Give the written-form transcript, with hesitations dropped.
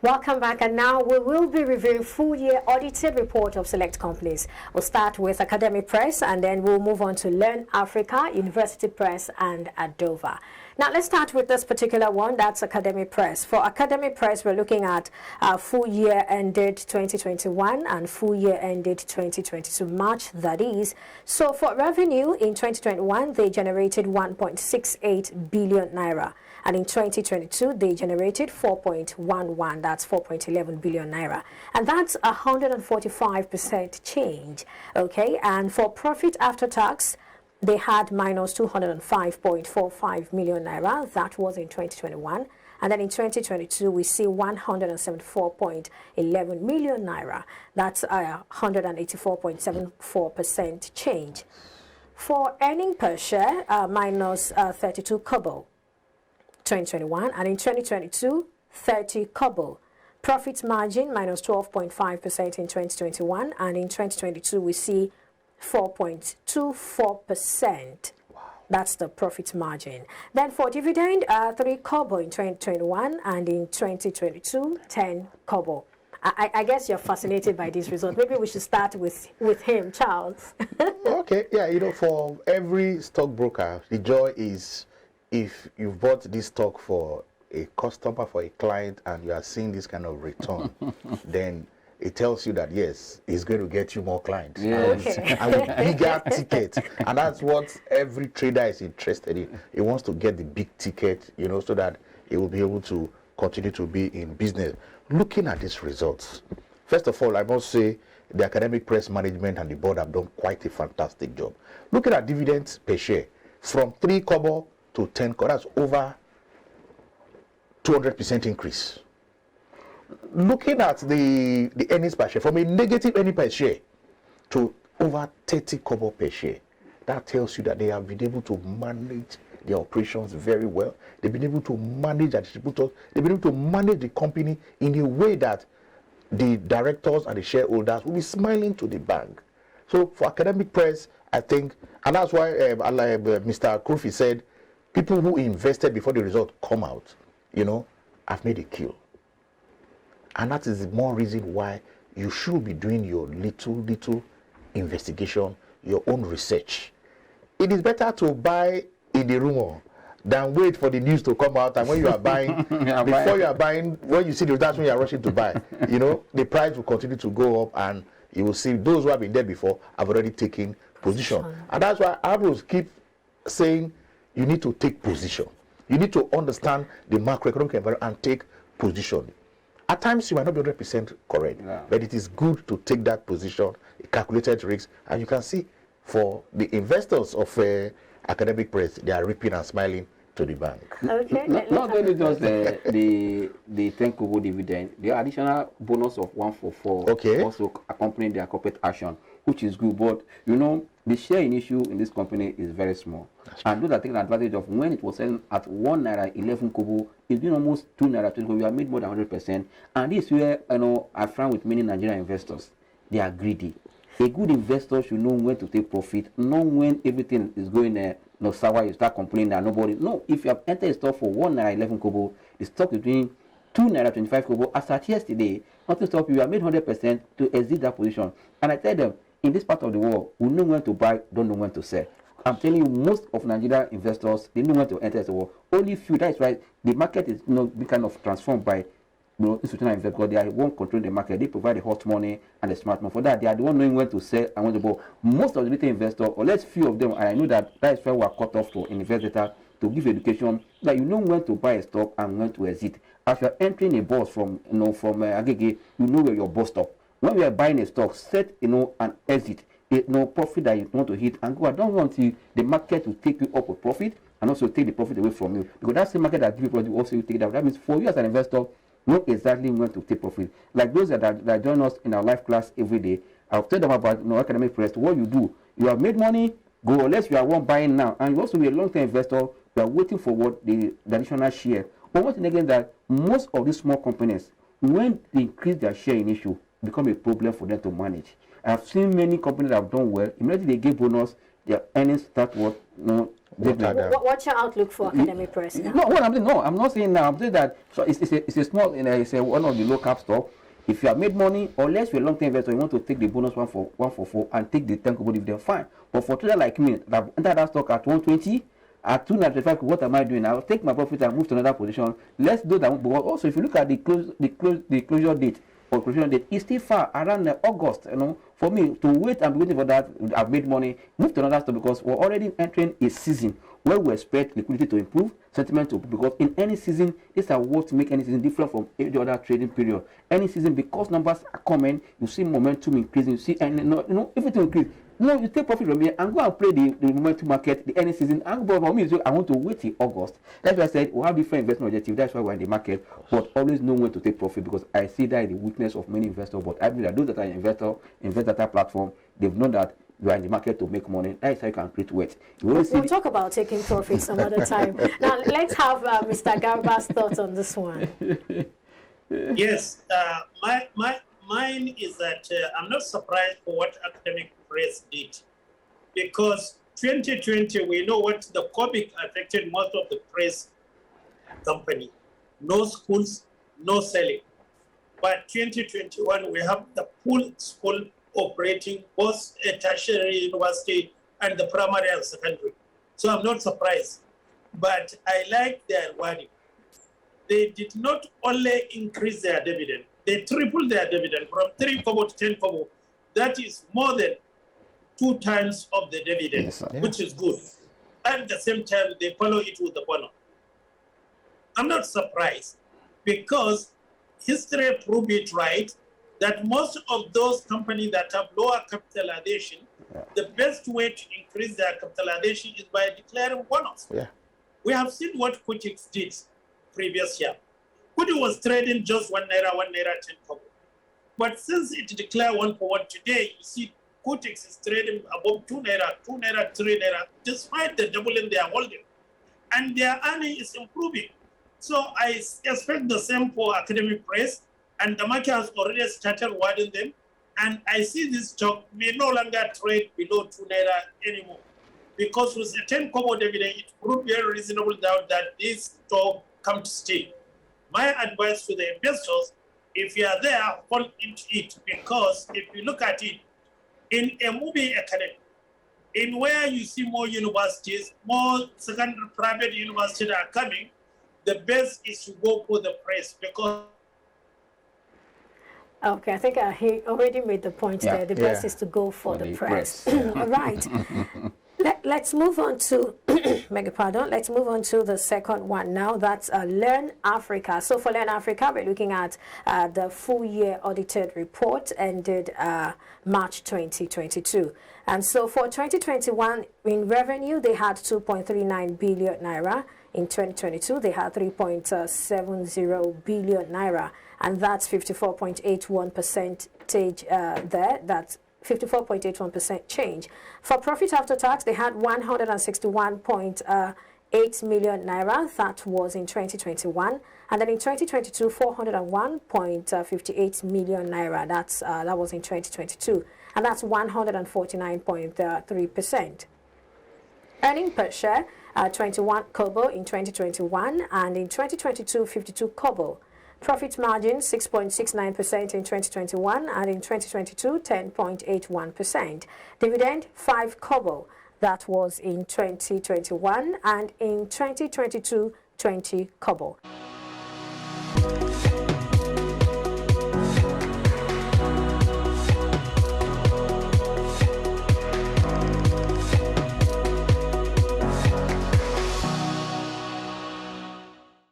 Welcome back, and now we will be reviewing full-year audited report of select companies. We'll start with Academic Press, and then we'll move on to Learn Africa, University Press, and Adova. Now, let's start with this particular one. That's Academic Press. For Academic Press, we're looking at full year ended 2021 and full year ended 2022, March, that is. So for revenue in 2021, they generated 1.68 billion naira. And in 2022, they generated 4.11, that's 4.11 billion naira. And that's 145% change, okay? And for profit after tax, they had minus 205.45 million naira. That was in 2021. And then in 2022, we see 174.11 million naira. That's 184.74% change. For earning per share, minus 32 kobo. 2021, and in 2022, 30 kobo. Profit margin minus 12.5% in 2021, and in 2022 we see 4.24%. Wow. That's the profit margin. Then for dividend, 3 kobo in 2021, and in 2022, 10 kobo. I guess you're fascinated by this result. Maybe we should start with him, Charles. Okay, yeah, for every stockbroker, the joy is if you've bought this stock for a customer, for a client, and you are seeing this kind of return, then it tells you that, yes, it's going to get you more clients. Yes. And with bigger tickets. And that's what every trader is interested in. He wants to get the big ticket, so that he will be able to continue to be in business. Looking at these results, first of all, I must say the Academic Press management and the board have done quite a fantastic job. Looking at dividends per share, from 3 kobo to 10 kobo, that's over 200% increase. Looking at the earnings per share, from a negative earning per share to over 30 kobo per share, that tells you that they have been able to manage their operations very well. They've been able to manage their distributors. They've been able to manage the company in a way that the directors and the shareholders will be smiling to the bank. So for Academic Press, I think, and that's why Mr. Kofi said, people who invested before the result come out, have made a kill. And that is more reason why you should be doing your little investigation, your own research. It is better to buy in the rumor than wait for the news to come out, and when you are buying, before you are buying, when you see the results, when you are rushing to buy, the price will continue to go up, and you will see those who have been there before have already taken position. And that's why I will keep saying, you need to take position. You need to understand the macroeconomic environment and take position. At times, you might not be 100% correct, but it is good to take that position, calculated risks, and you can see for the investors of Academic Press, they are reaping and smiling to the bank. Okay. Not only just the 10 kobo dividend, the additional bonus of 144 also accompanying their corporate action, which is good. But the share in issue in this company is very small. And those are taking advantage of when it was selling at 1 naira 11 kobo, it's been almost 2 naira 20 kobo. We have made more than 100%. And this is where I found with many Nigerian investors, they are greedy. A good investor should know when to take profit, not when everything is going sour, you start complaining that nobody. No, if you have entered a stock for 1 naira 11 kobo, the stock is doing 2 naira 25 kobo. As at yesterday, nothing stop you. You have made 100% to exit that position. And I tell them, in this part of the world, we know when to buy, don't know when to sell. I'm telling you, most of Nigerian investors, they know when to enter the world. Only few, that's why the market is being kind of transformed by institutional investors, because they are the one controlling the market. They provide the hot money and the smart money. For that, they are the one knowing when to sell and when to buy. Most of the retail investors, or less few of them, and I know that is why we are cut off to invest data, to give education, that you know when to buy a stock and when to exit. As you are entering a bus from Agege, you know where your bus stop. When we are buying a stock, set an exit, profit that you want to hit and go. I don't want the market to take you up with profit and also take the profit away from you, because that's the market that gives you profit, also you take that. That means for you as an investor, know exactly when to take profit. Like those that join us in our live class every day, I'll tell them about Academic Press. What you do, you have made money, go, unless you are one buying now, and you also be a long-term investor, you are waiting for what the additional share. But one thing again, that most of these small companies, when they increase their share in issue, become a problem for them to manage. I have seen many companies that have done well. Immediately they give bonus, their earnings start What's your outlook for academic press now? No, what I'm saying, no, I'm not saying now. I'm saying that so it's a small, it's a one of the low cap stock. If you have made money, unless you're a long-term investor, you want to take the bonus one for 4 and take the 10 kobo dividend, fine. But for trader like me, that entered that stock at 120, at 295, what am I doing? I'll take my profit and move to another position. Let's do that. But also, if you look at the closure date or closure date, it's still far around August. You know, for me to wait and be waiting for that, I've made money, move to another stock because we're already entering a season where we expect liquidity to improve, sentiment to improve, because in any season, these are what make any season different from every other trading period. Any season, because numbers are coming, you see momentum increasing, you see, and you know everything increase. You take profit from here and go and play the momentum market, the any season. And for me, I want to wait till August. That's why I said we have different investment objectives. That's why we're in the market, but always know when to take profit because I see that is the weakness of many investors. But I believe that those that are invest at that platform, they've known that you are in the market to make money. That's how you can create wealth. We'll talk about taking profit some other time. Now, let's have Mr. Garba's thoughts on this one. Yes, mine is that I'm not surprised for what academic press did. Because 2020, we know what the COVID affected most of the press company. No schools, no selling. But 2021, we have the full school operating both a tertiary university and the primary and secondary. So I'm not surprised. But I like their wording. They did not only increase their dividend, they tripled their dividend from 3 kobo to 10 kobo. That is more than 2 times of the dividend, yes, which is good. And at the same time, they follow it with the bonus. I'm not surprised because history proved it right that most of those companies that have lower capitalization, the best way to increase their capitalization is by declaring bonus. Yeah. We have seen what Kutix did previous year. Kuti was trading just 1 naira, 10 kobo. But since it declared 1 for 1 today, you see Kutix is trading above 2 naira, 3 naira, despite the doubling they are holding. And their earning is improving. So I expect the same for academic press, and the market has already started warding them. And I see this stock may no longer trade below 2 naira anymore. Because with a 10 kobo dividend, it proved very reasonable doubt that this stock come to stay. My advice to the investors, if you are there, fall into it. Because if you look at it, in a moving economy, in where you see more universities, more secondary private universities are coming, the best is to go for the press because. Okay, I think he already made the point there. The best is to go for the press. All right. Let's move on to, let's move on to the second one now. That's Learn Africa. So for Learn Africa, we're looking at the full year audited report ended March 2022. And so for 2021, in revenue, they had 2.39 billion naira. In 2022, they had 3.70 billion naira. And that's 54.81% there. That's 54.81% change. For profit after tax, they had 161.8 million naira. That was in 2021. And then in 2022, 401.58 million naira. That was in 2022. And that's 149.3%. Earning per share, 21 kobo in 2021. And in 2022, 52 kobo. Profit margin 6.69% in 2021 and in 2022 10.81%. Dividend 5 kobo. That was in 2021 and in 2022 20 kobo.